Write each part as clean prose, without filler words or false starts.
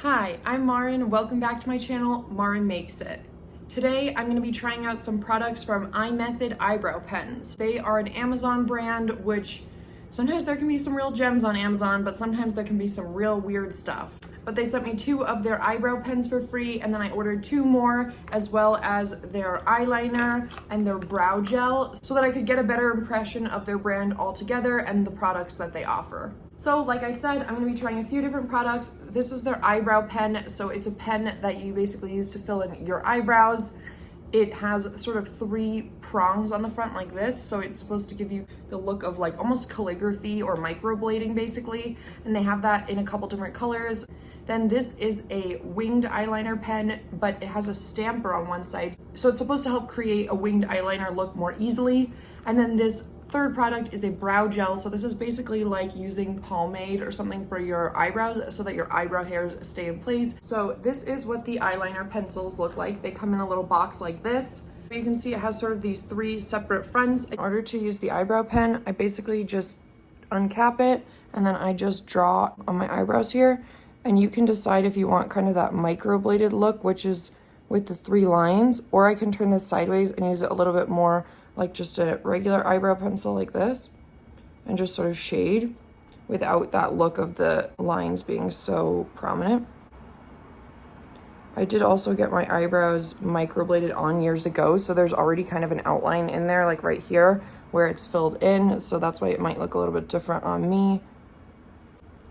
Hi, I'm Maren. Welcome back to my channel, Maren Makes It. Today, I'm going to be trying out some products from iMethod eyebrow pens. They are an Amazon brand, which sometimes there can be some real gems on Amazon, but sometimes there can be some real weird stuff. But they sent me 2 of their eyebrow pens for free, and then I ordered 2 more, as well as their eyeliner and their brow gel, so that I could get a better impression of their brand altogether and the products that they offer. So like I said, I'm going to be trying a few different products. This is their eyebrow pen, so it's a pen that you basically use to fill in your eyebrows. It has sort of 3 prongs on the front like this, so it's supposed to give you the look of like almost calligraphy or microblading basically, and they have that in a couple different colors. Then this is a winged eyeliner pen, but it has a stamper on one side, so it's supposed to help create a winged eyeliner look more easily. And then this third product is a brow gel, so this is basically like using pomade or something for your eyebrows so that your eyebrow hairs stay in place. So this is what the eyeliner pencils look like. They come in a little box like this. You can see it has sort of these 3 separate fronts. In order to use the eyebrow pen, I basically just uncap it and then I just draw on my eyebrows here. And you can decide if you want kind of that microbladed look, which is with the 3 lines, or I can turn this sideways and use it a little bit more like just a regular eyebrow pencil like this, and just sort of shade without that look of the lines being so prominent. I did also get my eyebrows microbladed on years ago, so there's already kind of an outline in there, like right here where it's filled in, so that's why it might look a little bit different on me.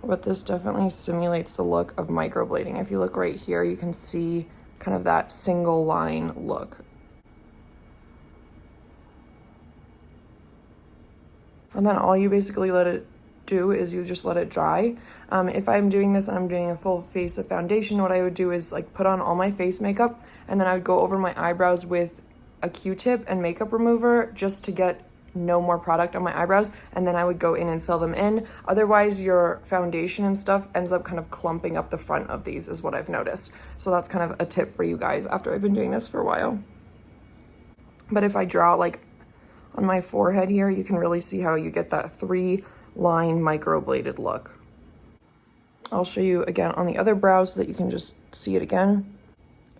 But this definitely simulates the look of microblading. If you look right here, you can see kind of that single line look. And then all you basically let it do is you just let it dry. If I'm doing this and I'm doing a full face of foundation, what I would do is like put on all my face makeup, and then I would go over my eyebrows with a Q-tip and makeup remover just to get no more product on my eyebrows, and then I would go in and fill them in. Otherwise, your foundation and stuff ends up kind of clumping up the front of these, is what I've noticed. So that's kind of a tip for you guys after I've been doing this for a while. But if I draw like on my forehead here, you can really see how you get that 3-line microbladed look. I'll show you again on the other brow so that you can just see it again.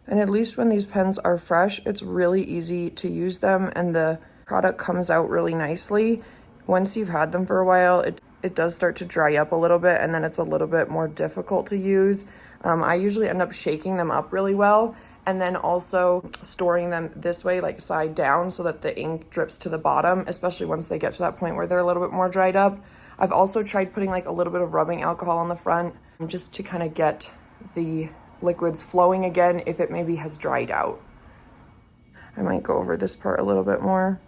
And at least when these pens are fresh, it's really easy to use them and the product comes out really nicely. Once you've had them for a while, it does start to dry up a little bit, and then it's a little bit more difficult to use. I usually end up shaking them up really well, and then also storing them this way, like side down, so that the ink drips to the bottom, especially once they get to that point where they're a little bit more dried up. I've also tried putting like a little bit of rubbing alcohol on the front just to kind of get the liquids flowing again if it maybe has dried out. I might go over this part a little bit more.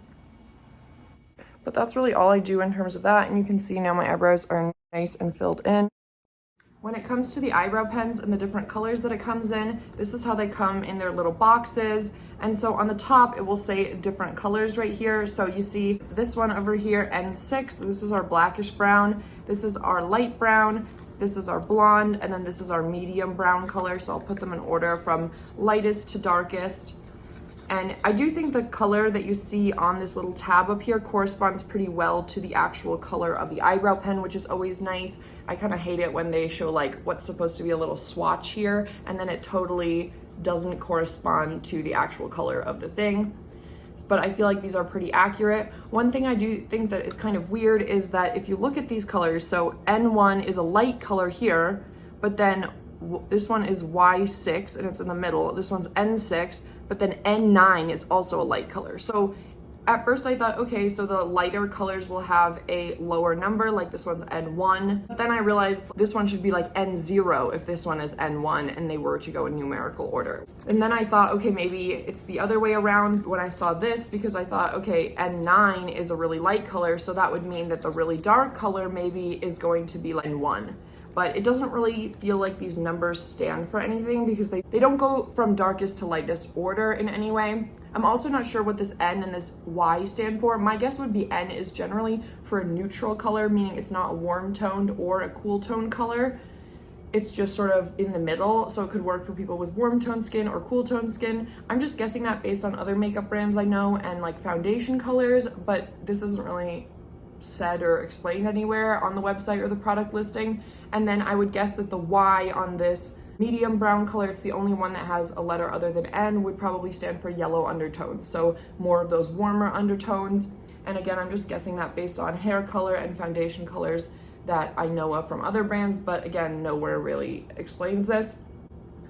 But that's really all I do in terms of that, and you can see now my eyebrows are nice and filled in. When it comes to the eyebrow pens and the different colors that it comes in, this is how they come in their little boxes. And so on the top, it will say different colors right here. So you see this one over here, N6, this is our blackish brown, this is our light brown, this is our blonde, and then this is our medium brown color. So I'll put them in order from lightest to darkest. And I do think the color that you see on this little tab up here corresponds pretty well to the actual color of the eyebrow pen, which is always nice. I kind of hate it when they show like what's supposed to be a little swatch here, and then it totally doesn't correspond to the actual color of the thing. But I feel like these are pretty accurate. One thing I do think that is kind of weird is that if you look at these colors, so N1 is a light color here, but then this one is Y6 and it's in the middle. This one's N6, but then N9 is also a light color. So at first I thought, okay, so the lighter colors will have a lower number, like this one's N1. But then I realized this one should be like N0 if this one is N1 and they were to go in numerical order. And then I thought, okay, maybe it's the other way around when I saw this, because I thought, okay, N9 is a really light color, so that would mean that the really dark color maybe is going to be like N1. But it doesn't really feel like these numbers stand for anything because they don't go from darkest to lightest order in any way. I'm also not sure what this N and this Y stand for. My guess would be N is generally for a neutral color, meaning it's not a warm toned or a cool tone color. It's just sort of in the middle, so it could work for people with warm tone skin or cool tone skin. I'm just guessing that based on other makeup brands I know and like foundation colors, but this isn't really said or explained anywhere on the website or the product listing. And then I would guess that the Y on this medium brown color. It's the only one that has a letter other than N, would probably stand for yellow undertones. So more of those warmer undertones. And again, I'm just guessing that based on hair color and foundation colors that I know of from other brands, but again, nowhere really explains this.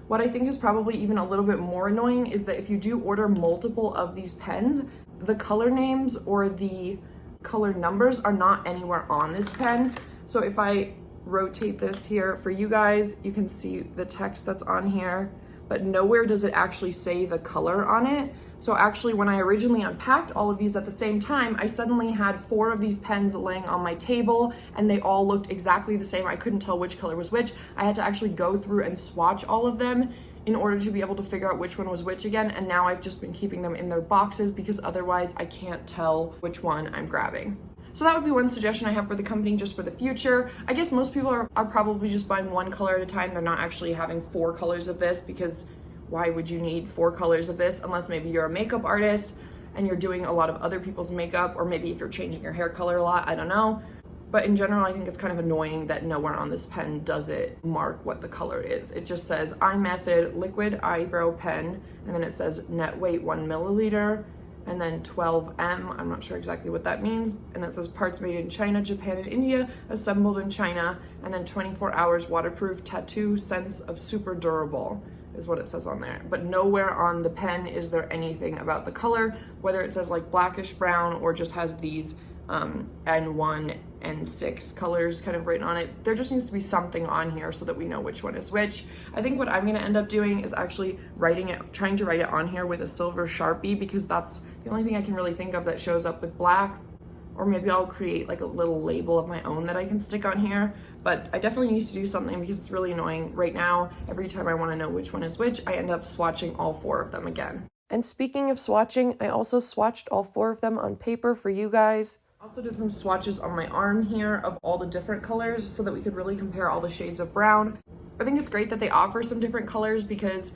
What I think is probably even a little bit more annoying is that if you do order multiple of these pens, the color names or the color numbers are not anywhere on this pen. So if I rotate this here for you guys, you can see the text that's on here, but nowhere does it actually say the color on it. So actually, when I originally unpacked all of these at the same time, I suddenly had 4 of these pens laying on my table and they all looked exactly the same. I couldn't tell which color was which. I had to actually go through and swatch all of them in order to be able to figure out which one was which again. And now I've just been keeping them in their boxes because otherwise I can't tell which one I'm grabbing. So that would be one suggestion I have for the company just for the future. I guess most people are probably just buying one color at a time. They're not actually having 4 colors of this, because why would you need 4 colors of this unless maybe you're a makeup artist and you're doing a lot of other people's makeup, or maybe if you're changing your hair color a lot, I don't know. But in general, I think it's kind of annoying that nowhere on this pen does it mark what the color is. It just says iMethod Liquid Eyebrow Pen, and then it says net weight 1 milliliter, and then 12M, I'm not sure exactly what that means, and that says parts made in China, Japan, and India, assembled in China, and then 24 hours waterproof, tattoo, sense of super durable is what it says on there. But nowhere on the pen is there anything about the color, whether it says like blackish brown or just has these N1 and 6 colors kind of written on it. There just needs to be something on here so that we know which one is which. I think what I'm gonna end up doing is actually trying to write it on here with a silver Sharpie, because that's the only thing I can really think of that shows up with black. Or maybe I'll create like a little label of my own that I can stick on here. But I definitely need to do something because it's really annoying. Right now, every time I wanna know which one is which, I end up swatching all 4 of them again. And speaking of swatching, I also swatched all 4 of them on paper for you guys. Also did some swatches on my arm here of all the different colors so that we could really compare all the shades of brown. I think it's great that they offer some different colors because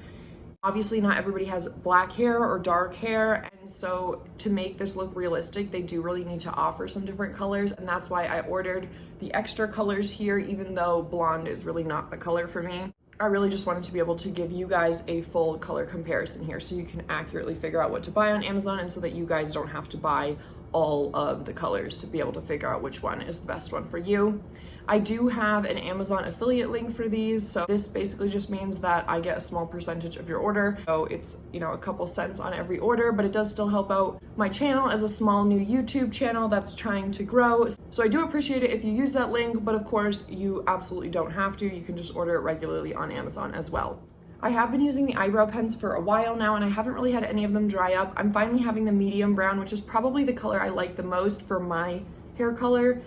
obviously not everybody has black hair or dark hair, and so to make this look realistic, they do really need to offer some different colors, and that's why I ordered the extra colors here, even though blonde is really not the color for me. I really just wanted to be able to give you guys a full color comparison here so you can accurately figure out what to buy on Amazon, and so that you guys don't have to buy all of the colors to be able to figure out which one is the best one for you. I do have an Amazon affiliate link for these, so this basically just means that I get a small percentage of your order. So it's, you know, a couple cents on every order, but it does still help out my channel as a small new YouTube channel that's trying to grow. So I do appreciate it if you use that link, but of course you absolutely don't have to. You can just order it regularly on Amazon as well. I have been using the eyebrow pens for a while now, and I haven't really had any of them dry up. I'm finally having the medium brown, which is probably the color I like the most for my hair color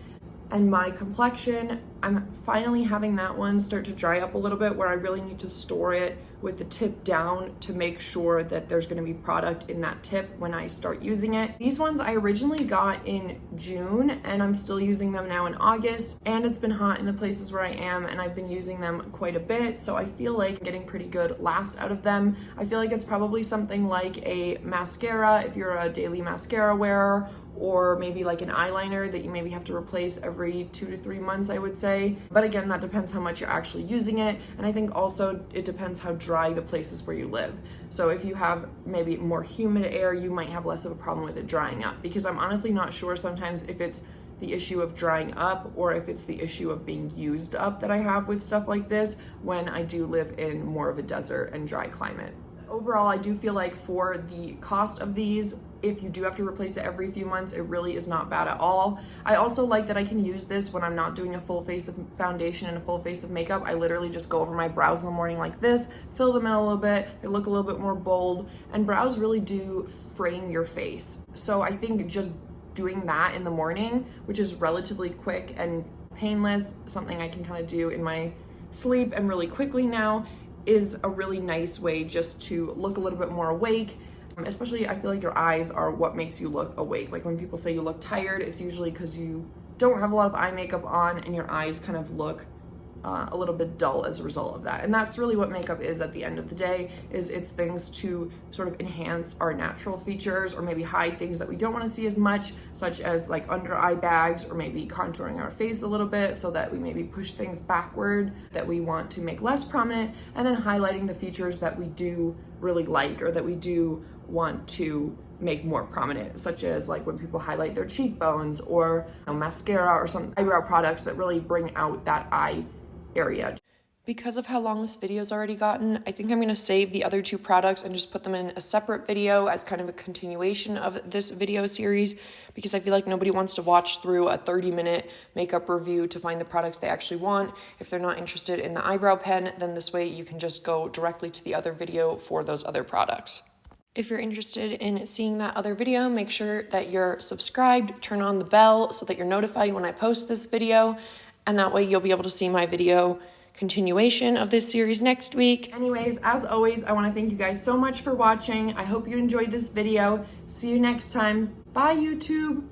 and my complexion. I'm finally having that one start to dry up a little bit, where I really need to store it with the tip down to make sure that there's going to be product in that tip when I start using it. These ones I originally got in June, and I'm still using them now in August, and it's been hot in the places where I am, and I've been using them quite a bit, so I feel like I'm getting pretty good last out of them. I feel like it's probably something like a mascara if you're a daily mascara wearer, or maybe like an eyeliner that you maybe have to replace every 2 to 3 months, I would say. But again, that depends how much you're actually using it. And I think also it depends how dry the places where you live. So if you have maybe more humid air, you might have less of a problem with it drying up, because I'm honestly not sure sometimes if it's the issue of drying up or if it's the issue of being used up that I have with stuff like this when I do live in more of a desert and dry climate. Overall, I do feel like for the cost of these, if you do have to replace it every few months, it really is not bad at all. I also like that I can use this when I'm not doing a full face of foundation and a full face of makeup. I literally just go over my brows in the morning like this, fill them in a little bit, they look a little bit more bold, and brows really do frame your face. So I think just doing that in the morning, which is relatively quick and painless, something I can kind of do in my sleep and really quickly now, is a really nice way just to look a little bit more awake. Especially, I feel like your eyes are what makes you look awake. Like when people say you look tired, it's usually because you don't have a lot of eye makeup on and your eyes kind of look a little bit dull as a result of that. And that's really what makeup is at the end of the day, is it's things to sort of enhance our natural features or maybe hide things that we don't want to see as much, such as like under eye bags, or maybe contouring our face a little bit so that we maybe push things backward that we want to make less prominent, and then highlighting the features that we do really like or that we do want to make more prominent, such as like when people highlight their cheekbones, or mascara or some eyebrow products that really bring out that eye area. Because of how long this video's already gotten, I think I'm going to save the other 2 products and just put them in a separate video as kind of a continuation of this video series, because I feel like nobody wants to watch through a 30-minute makeup review to find the products they actually want. If they're not interested in the eyebrow pen, then this way you can just go directly to the other video for those other products. If you're interested in seeing that other video, make sure that you're subscribed, turn on the bell so that you're notified when I post this video, and that way you'll be able to see my video continuation of this series next week. Anyways, as always, I want to thank you guys so much for watching. I hope you enjoyed this video. See you next time. Bye, YouTube.